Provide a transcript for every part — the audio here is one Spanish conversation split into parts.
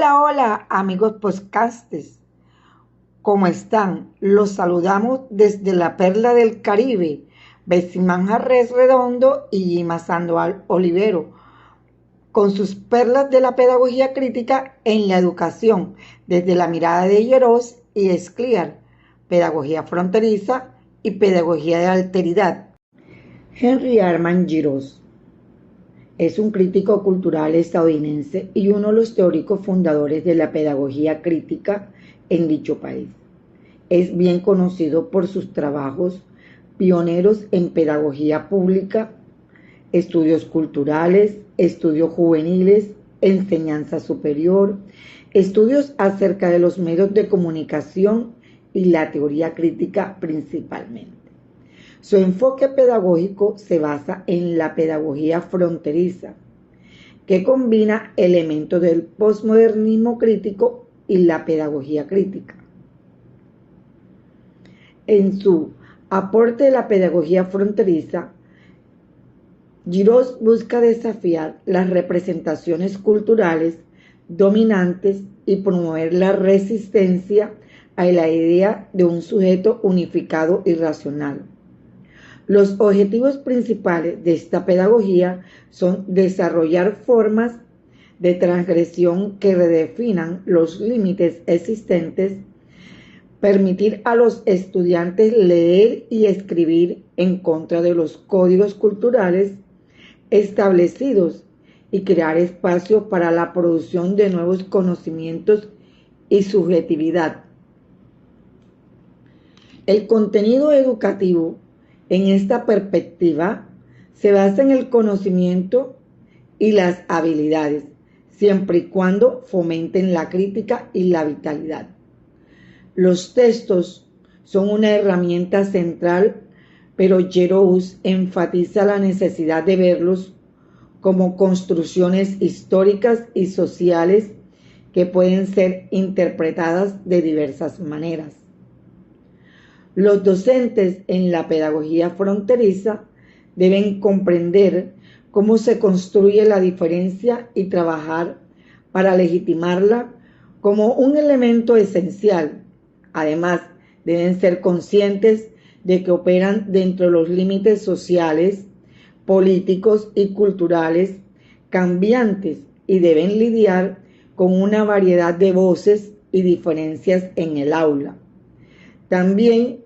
Hola, hola, amigos podcastes. ¿Cómo están? Los saludamos desde la Perla del Caribe, Bessimán Jarrés Redondo y Gima Sandoval Olivero, con sus perlas de la pedagogía crítica en la educación, desde la mirada de Yeros y Escliar, pedagogía fronteriza y pedagogía de alteridad. Henry Armand Giroux es un crítico cultural estadounidense y uno de los teóricos fundadores de la pedagogía crítica en dicho país. Es bien conocido por sus trabajos pioneros en pedagogía pública, estudios culturales, estudios juveniles, enseñanza superior, estudios acerca de los medios de comunicación y la teoría crítica principalmente. Su enfoque pedagógico se basa en la pedagogía fronteriza, que combina elementos del posmodernismo crítico y la pedagogía crítica. En su aporte de la pedagogía fronteriza, Giroux busca desafiar las representaciones culturales dominantes y promover la resistencia a la idea de un sujeto unificado y racional. Los objetivos principales de esta pedagogía son desarrollar formas de transgresión que redefinan los límites existentes, permitir a los estudiantes leer y escribir en contra de los códigos culturales establecidos y crear espacio para la producción de nuevos conocimientos y subjetividad. El contenido educativo en esta perspectiva se basa en el conocimiento y las habilidades, siempre y cuando fomenten la crítica y la vitalidad. Los textos son una herramienta central, pero Giroux enfatiza la necesidad de verlos como construcciones históricas y sociales que pueden ser interpretadas de diversas maneras. Los docentes en la pedagogía fronteriza deben comprender cómo se construye la diferencia y trabajar para legitimarla como un elemento esencial. Además, deben ser conscientes de que operan dentro de los límites sociales, políticos y culturales cambiantes y deben lidiar con una variedad de voces y diferencias en el aula. También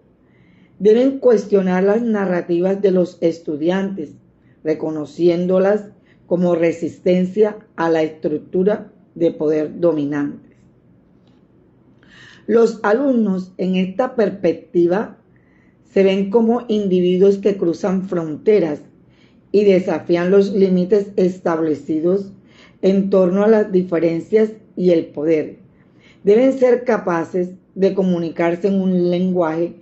deben cuestionar las narrativas de los estudiantes, reconociéndolas como resistencia a la estructura de poder dominantes. Los alumnos en esta perspectiva se ven como individuos que cruzan fronteras y desafían los límites establecidos en torno a las diferencias y el poder. Deben ser capaces de comunicarse en un lenguaje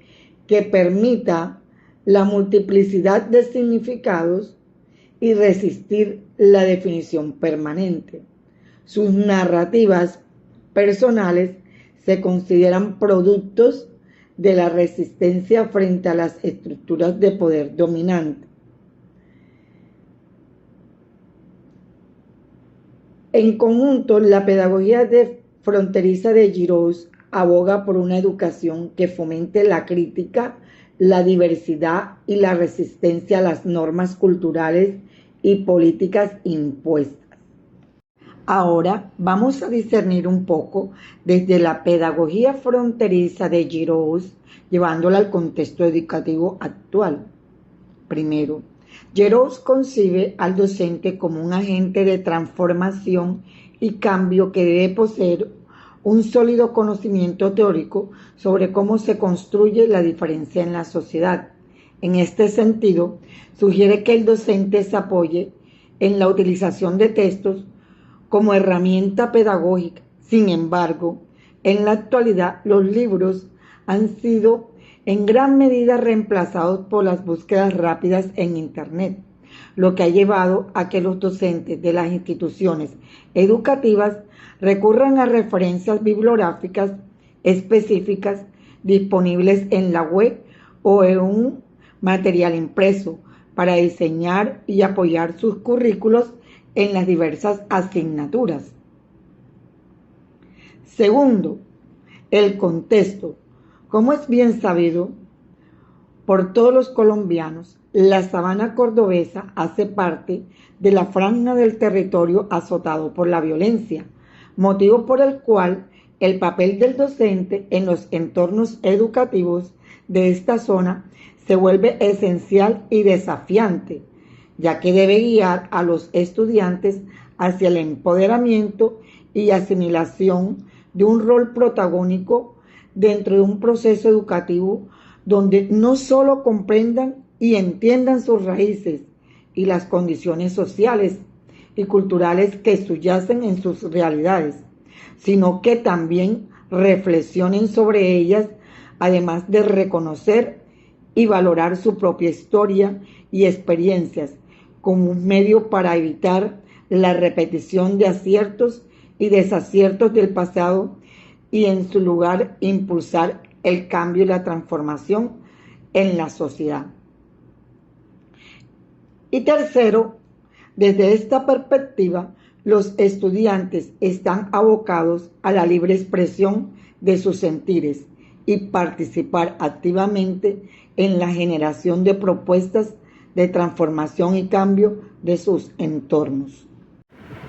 que permita la multiplicidad de significados y resistir la definición permanente. Sus narrativas personales se consideran productos de la resistencia frente a las estructuras de poder dominante. En conjunto, la pedagogía fronteriza de Giroux aboga por una educación que fomente la crítica, la diversidad y la resistencia a las normas culturales y políticas impuestas. Ahora vamos a discernir un poco desde la pedagogía fronteriza de Giroux, llevándola al contexto educativo actual. Primero, Giroux concibe al docente como un agente de transformación y cambio que debe poseer un sólido conocimiento teórico sobre cómo se construye la diferencia en la sociedad. En este sentido, sugiere que el docente se apoye en la utilización de textos como herramienta pedagógica. Sin embargo, en la actualidad los libros han sido en gran medida reemplazados por las búsquedas rápidas en Internet, lo que ha llevado a que los docentes de las instituciones educativas recurran a referencias bibliográficas específicas disponibles en la web o en un material impreso para diseñar y apoyar sus currículos en las diversas asignaturas. Segundo, el contexto. Como es bien sabido por todos los colombianos, la sabana cordobesa hace parte de la franja del territorio azotado por la violencia, motivo por el cual el papel del docente en los entornos educativos de esta zona se vuelve esencial y desafiante, ya que debe guiar a los estudiantes hacia el empoderamiento y asimilación de un rol protagónico dentro de un proceso educativo donde no solo comprendan y entiendan sus raíces y las condiciones sociales y culturales que subyacen en sus realidades, sino que también reflexionen sobre ellas, además de reconocer y valorar su propia historia y experiencias como un medio para evitar la repetición de aciertos y desaciertos del pasado y en su lugar impulsar el cambio y la transformación en la sociedad. Y tercero, desde esta perspectiva, los estudiantes están abocados a la libre expresión de sus sentires y participar activamente en la generación de propuestas de transformación y cambio de sus entornos.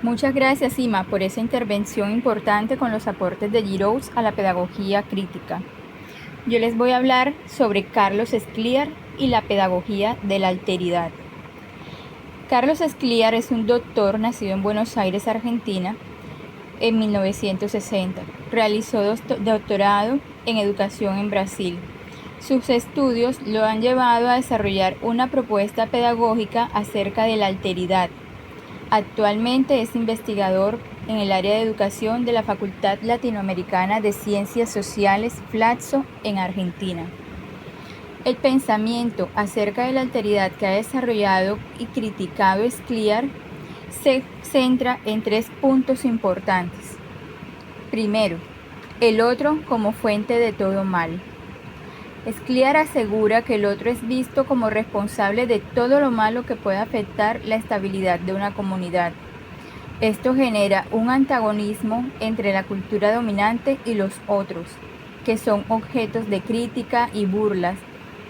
Muchas gracias, Ima, por esa intervención importante con los aportes de Giroux a la pedagogía crítica. Yo les voy a hablar sobre Carlos Escliar y la pedagogía de la alteridad. Carlos Escliar es un doctor nacido en Buenos Aires, Argentina, en 1960. Realizó doctorado en educación en Brasil. Sus estudios lo han llevado a desarrollar una propuesta pedagógica acerca de la alteridad. Actualmente es investigador en el área de educación de la Facultad Latinoamericana de Ciencias Sociales, FLACSO, en Argentina. El pensamiento acerca de la alteridad que ha desarrollado y criticado Escliar se centra en 3 puntos importantes. Primero, el otro como fuente de todo mal. Escliar asegura que el otro es visto como responsable de todo lo malo que pueda afectar la estabilidad de una comunidad. Esto genera un antagonismo entre la cultura dominante y los otros, que son objetos de crítica y burlas,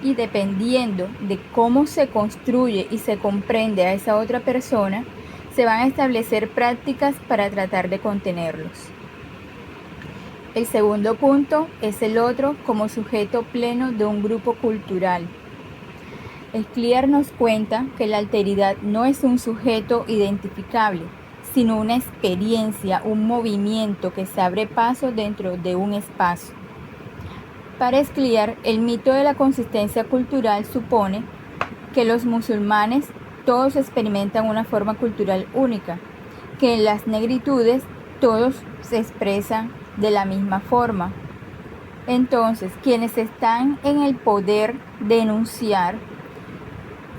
y dependiendo de cómo se construye y se comprende a esa otra persona, se van a establecer prácticas para tratar de contenerlos. El segundo punto es el otro como sujeto pleno de un grupo cultural. Escliar nos cuenta que la alteridad no es un sujeto identificable, sino una experiencia, un movimiento que se abre paso dentro de un espacio. Para Escliar, el mito de la consistencia cultural supone que los musulmanes todos experimentan una forma cultural única, que en las negritudes todos se expresan de la misma forma. Entonces, quienes están en el poder de enunciar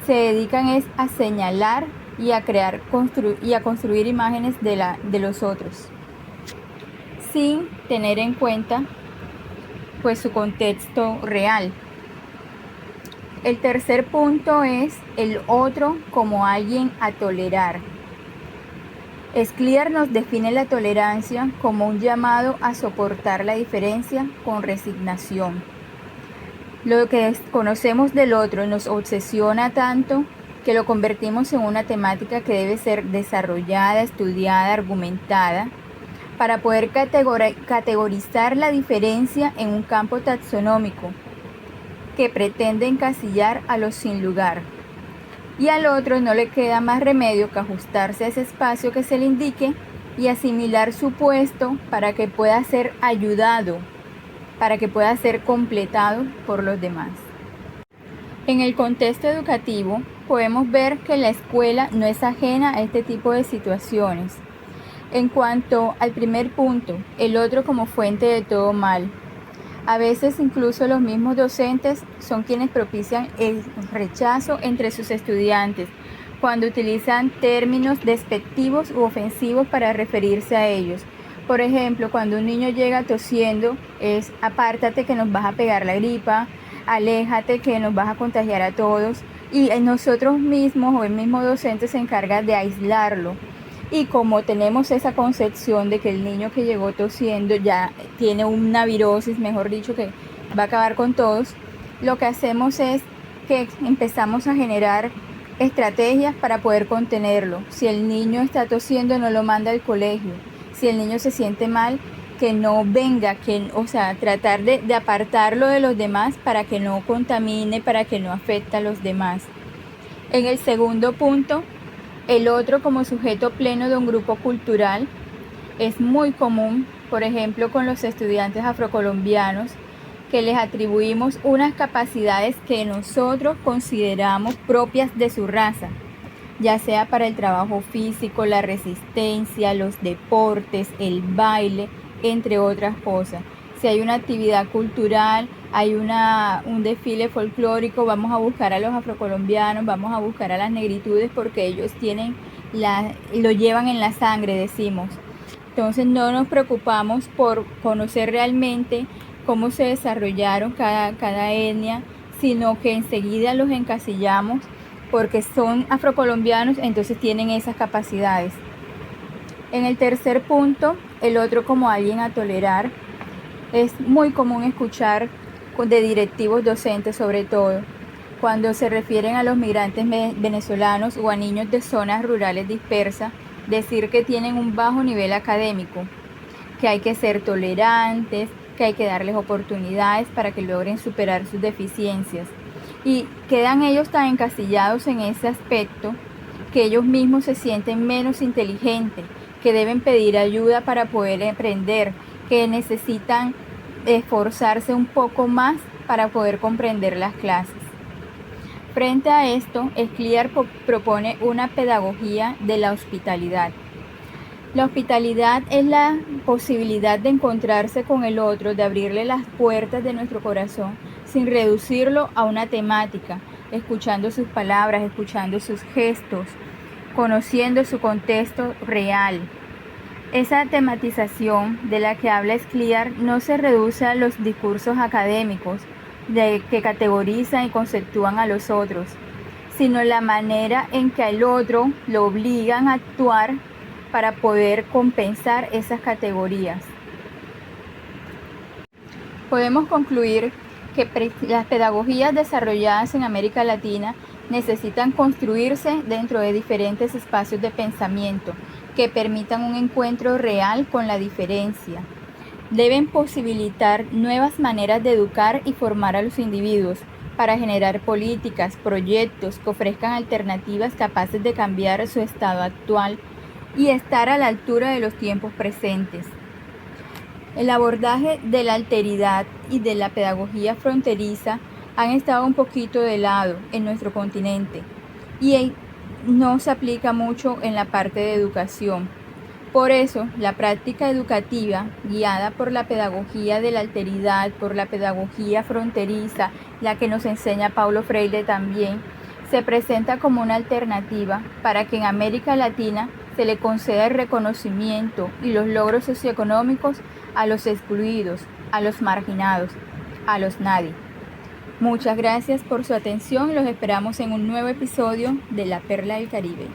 se dedican a señalar y a crear y a construir imágenes de los otros, sin tener en cuenta pues su contexto real. El tercer punto es el otro como alguien a tolerar. Escliar nos define la tolerancia como un llamado a soportar la diferencia con resignación. Lo que conocemos del otro nos obsesiona tanto que lo convertimos en una temática que debe ser desarrollada, estudiada, argumentada, para poder categorizar la diferencia en un campo taxonómico que pretende encasillar a los sin lugar. Y al otro no le queda más remedio que ajustarse a ese espacio que se le indique y asimilar su puesto para que pueda ser ayudado, para que pueda ser completado por los demás. En el contexto educativo podemos ver que la escuela no es ajena a este tipo de situaciones. En cuanto al primer punto, el otro como fuente de todo mal, a veces incluso los mismos docentes son quienes propician el rechazo entre sus estudiantes cuando utilizan términos despectivos u ofensivos para referirse a ellos. Por ejemplo, cuando un niño llega tosiendo, es apártate que nos vas a pegar la gripa, aléjate que nos vas a contagiar a todos, y nosotros mismos o el mismo docente se encarga de aislarlo, Y como tenemos esa concepción de que el niño que llegó tosiendo ya tiene una virosis, mejor dicho, que va a acabar con todos, lo que hacemos es que empezamos a generar estrategias para poder contenerlo. Si el niño está tosiendo, no lo manda al colegio. Si el niño se siente mal, que no venga, tratar de apartarlo de los demás para que no contamine, para que no afecte a los demás. En el segundo punto, el otro como sujeto pleno de un grupo cultural. Es muy común, por ejemplo, con los estudiantes afrocolombianos, que les atribuimos unas capacidades que nosotros consideramos propias de su raza, ya sea para el trabajo físico, la resistencia, los deportes, el baile, entre otras cosas. Si hay una actividad cultural, hay un desfile folclórico, vamos a buscar a los afrocolombianos, vamos a buscar a las negritudes porque ellos lo llevan en la sangre, decimos. Entonces no nos preocupamos por conocer realmente cómo se desarrollaron cada etnia, sino que enseguida los encasillamos porque son afrocolombianos, entonces tienen esas capacidades. En el tercer punto, el otro como alguien a tolerar. Es muy común escuchar de directivos docentes, sobre todo, cuando se refieren a los migrantes venezolanos o a niños de zonas rurales dispersas, decir que tienen un bajo nivel académico, que hay que ser tolerantes, que hay que darles oportunidades para que logren superar sus deficiencias. Y quedan ellos tan encasillados en ese aspecto que ellos mismos se sienten menos inteligentes, que deben pedir ayuda para poder aprender, que necesitan esforzarse un poco más para poder comprender las clases. Frente a esto, Scliar propone una pedagogía de la hospitalidad. La hospitalidad es la posibilidad de encontrarse con el otro, de abrirle las puertas de nuestro corazón sin reducirlo a una temática, escuchando sus palabras, escuchando sus gestos, conociendo su contexto real. Esa tematización de la que habla Scliar no se reduce a los discursos académicos que categorizan y conceptúan a los otros, sino la manera en que al otro lo obligan a actuar para poder compensar esas categorías. Podemos concluir que las pedagogías desarrolladas en América Latina necesitan construirse dentro de diferentes espacios de pensamiento que permitan un encuentro real con la diferencia. Deben posibilitar nuevas maneras de educar y formar a los individuos para generar políticas, proyectos que ofrezcan alternativas capaces de cambiar su estado actual y estar a la altura de los tiempos presentes. El abordaje de la alteridad y de la pedagogía fronteriza han estado un poquito de lado en nuestro continente y no se aplica mucho en la parte de educación. Por eso, la práctica educativa, guiada por la pedagogía de la alteridad, por la pedagogía fronteriza, la que nos enseña Paulo Freire también, se presenta como una alternativa para que en América Latina se le conceda el reconocimiento y los logros socioeconómicos a los excluidos, a los marginados, a los nadie. Muchas gracias por su atención y los esperamos en un nuevo episodio de La Perla del Caribe.